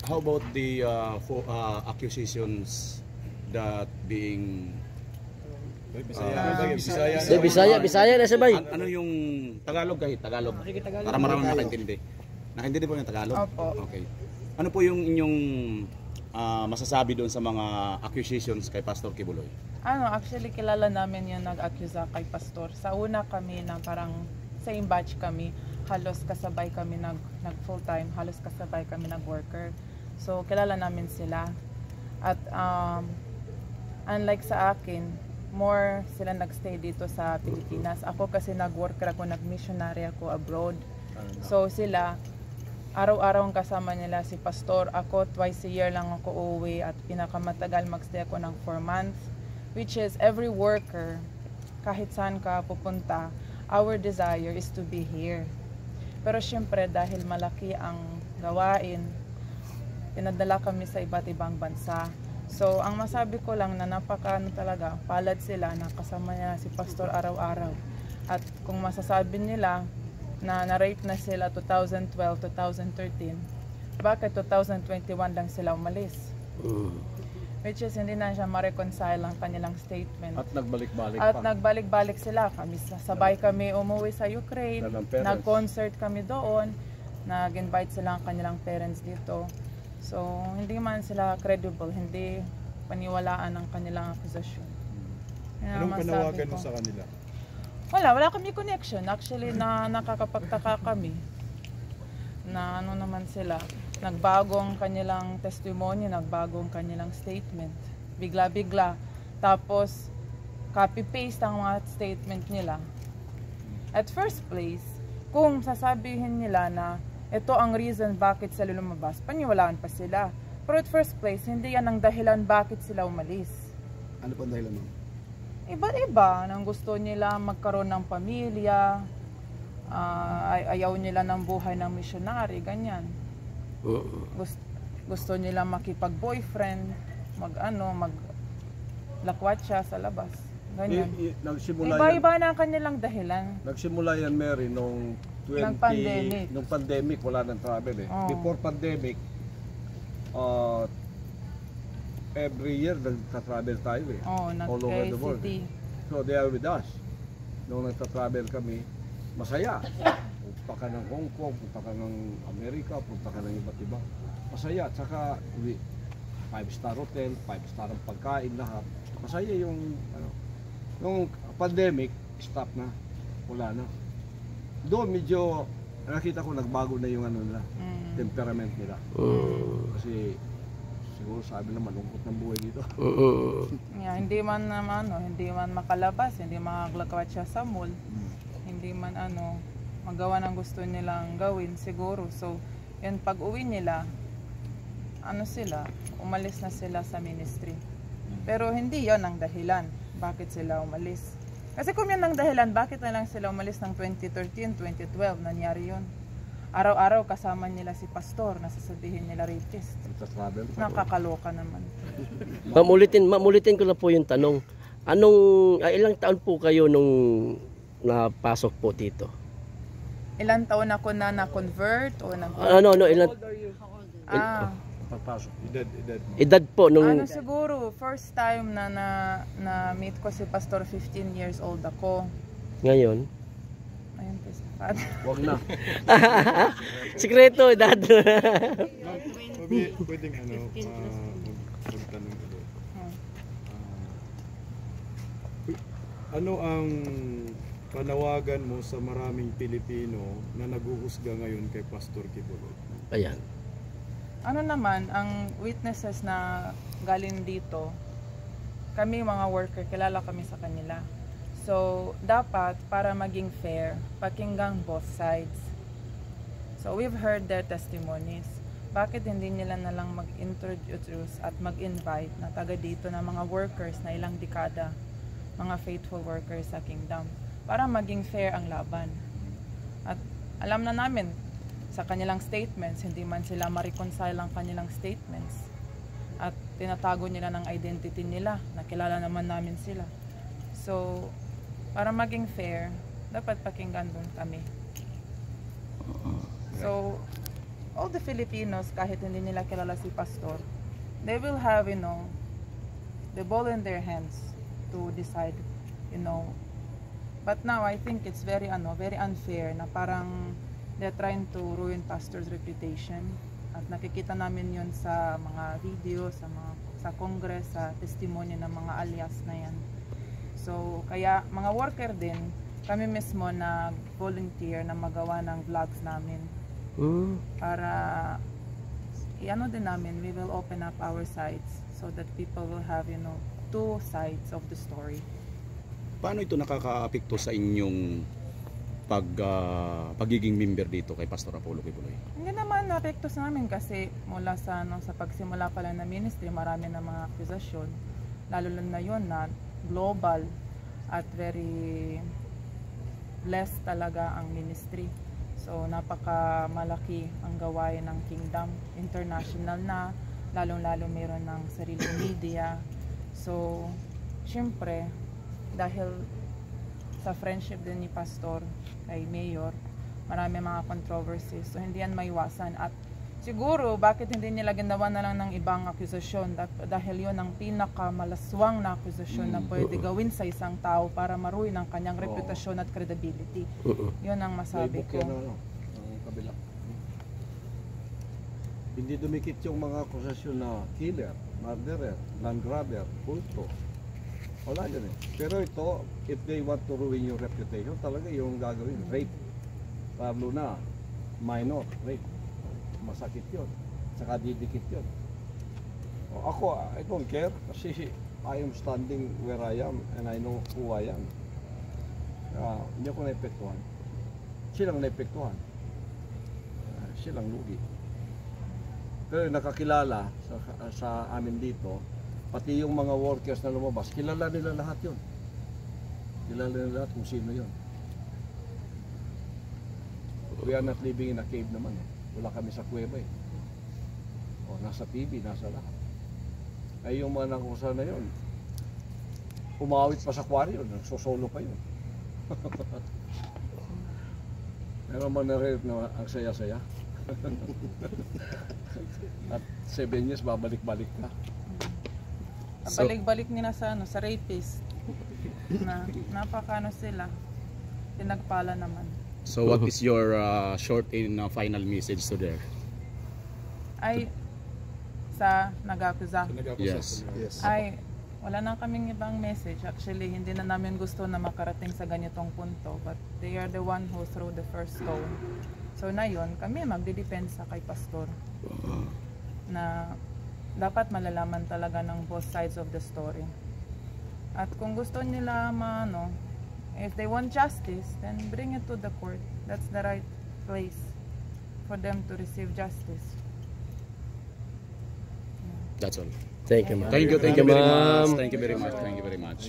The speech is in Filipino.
How about the accusations that being Bisaya na sabay. Ano yung Tagalog kahit Tagalog? Para maraming nakaintindi. Nakaintindi po yung Tagalog? Opo. Okay. Ano po yung inyong masasabi doon sa mga accusations kay Pastor Kibuloy? Actually kilala namin yung nag-accuse kay Pastor. Sa una kami na parang same batch kami, halos kasabay kami nag full time, halos kasabay kami nag-worker. So kilala namin sila. At unlike sa akin, more sila nagstay dito sa Pilipinas. Ako kasi nag-worker ako, nag-missionary ako abroad. So sila, araw-araw ang kasama nila si Pastor. Ako, twice a year lang ako uuwi at pinakamatagal magstay ako ng 4 months. Which is every worker, kahit saan ka pupunta, our desire is to be here. Pero syempre dahil malaki ang gawain, pinadala kami sa iba't ibang bansa. So ang masabi ko lang na talaga, palad sila na kasama niya si Pastor araw-araw. At kung masasabi nila na na-rape na sila 2012, 2013, bakit 2021 lang sila umalis? Which is hindi na siya ma-reconcile ang kanilang statement. At nagbalik-balik At nagbalik-balik sila. Sabay kami umuwi sa Ukraine, nag-concert kami doon, nag-invite sila ang kanilang parents dito. So, hindi man sila credible, hindi paniwalaan ang kanilang akusasyon. Anong panawagan mo sa kanila? Wala kami connection. Actually, nakakapagtaka kami na naman sila. Nagbago ang kanilang testimony, nagbago ang kanilang statement. Bigla-bigla. Tapos, copy-paste ang mga statement nila. At first place, kung sasabihin nila na ito ang reason bakit sila lumabas, paniwalaan pa sila. Pero at first place, hindi yan ang dahilan bakit sila umalis. Ano po ang dahilan mo? Iba-iba. Nang gusto nila magkaroon ng pamilya, ayaw nila ng buhay ng missionary, ganyan. Gusto nila makipag-boyfriend, maglakwatsa sa labas. Ganyan. Iba-iba na ang kanilang dahilan. Nagsimula yan, Mary, nung pandemic, wala nang travel eh. Before pandemic, every year nagta-travel tayo eh. All over the world. So they are with us. Nung nagta-travel kami, masaya. Punta ka ng Hong Kong, punta ka ng Amerika, punta ka ng iba't iba. Masaya, at saka 5-star hotel, 5-star ang pagkain, lahat. Masaya yung, nung pandemic, stop na, wala na. Doon medyo, nakita ko nagbago na yung nila, temperament nila. Kasi, siguro sabi naman, lungkot ng buhay dito. Hindi man makalabas, hindi makaglakawat siya sa mall, hindi man magawa ng gusto nilang gawin siguro. So, yun pag uwi nila, umalis na sila sa ministry. Pero hindi yon ang dahilan bakit sila umalis. Kasi kung yan ang dahilan, bakit na lang sila umalis ng 2013, 2012, nangyari yon. Araw-araw kasama nila si Pastor, nasasabihin nila rapist. Nakakaloka naman. Mamulitin ko na po yung tanong. Ilang taon po kayo nung napasok po dito? Ilang taon ako na-convert o ilan? Papasok. Edad po nung siguro first time na meet ko si Pastor, 15 years old ako. Ngayon? Ayun po si Father. Wag na. Sikreto, edad. Pwedeng magtanong ulit. Ano ang panawagan mo sa maraming Pilipino na naguhusga ngayon kay Pastor Kibuloy? Ayan. Ang witnesses na galing dito, kami mga worker, kilala kami sa kanila. So, dapat para maging fair, pakinggan both sides. So, we've heard their testimonies. Bakit hindi nila na lang mag-introduce at mag-invite na taga dito na mga workers na ilang dekada, mga faithful workers sa kingdom, para maging fair ang laban. At alam na namin, sa kanilang statements, hindi man sila ma-reconcile ang kanilang statements. At tinatago nila ng identity nila, nakilala naman namin sila. So, para maging fair, dapat pakinggan doon kami. So, all the Filipinos, kahit hindi nila kilala si Pastor, they will have, the ball in their hands to decide, But now, I think it's very unfair na parang they're trying to ruin Pastor's reputation. At nakikita namin yun sa mga video, sa Congress, sa testimony ng mga alias na yan. So, kaya mga worker din, kami mismo nag-volunteer na magawa ng vlogs namin. Para, din namin, we will open up our sides so that people will have, two sides of the story. Paano ito nakakaapekto sa inyong pagiging member dito kay Pastor Apollo Quiboloy? Hindi naman na-apekto sa amin kasi mula sa pagsimula pa lang na ministry, marami na mga akusasyon. Lalo na yun na global at very blessed talaga ang ministry. So napakamalaki ang gawain ng Kingdom, international na, lalong-lalo meron ng sariling media. So syempre, dahil sa friendship din ni Pastor kay Mayor, marami mga controversies. So hindi yan maiwasan. At siguro, bakit hindi nila ginawa na lang ng ibang akusasyon? Dahil yun ang pinakamalaswang na akusasyon na pwede gawin sa isang tao para maruin ang kanyang reputasyon at credibility. Yun ang masabi ko. Ang kabila. Hindi dumikit yung mga akusasyon na killer, murderer, land grabber, kulto. Wala yan eh. Pero ito, if they want to ruin your reputation, talaga yung gagawin, rape. Lalo na, minor, rape. Masakit yun. Saka didikit yun. Ako, I don't care kasi I am standing where I am and I know who I am. Hindi ako naepektuhan. Silang naepektuhan. Silang lugi. Pero nakakilala sa amin dito, pati yung mga workers na lumabas, kilala nila lahat yun. Kilala nila lahat kung sino yun. We are not living in a cave naman eh. Wala kami sa kuweba eh. O, nasa TV, nasa lahat. Ay yung mga nakusa na yun, umawit pa sa kwaryo, nagsosolo pa yun. Meron man na-rare na ang saya-saya. At 7 years, babalik-balik ka. Balik-balik nila sa rapist na sila pinagpala naman. So what is your short and final message to there? Ay sa nag-akusa. Yes. Ay wala na kaming ibang message. Actually, hindi na namin gusto na makarating sa ganitong punto, but they are the one who threw the first stone. So na yun, kami magdidepensa kay Pastor na dapat malalaman talaga ng both sides of the story. At kung gusto nila if they want justice, then bring it to the court. That's the right place for them to receive justice. That's all. Thank you, ma'am. Thank you very much. Thank you very much.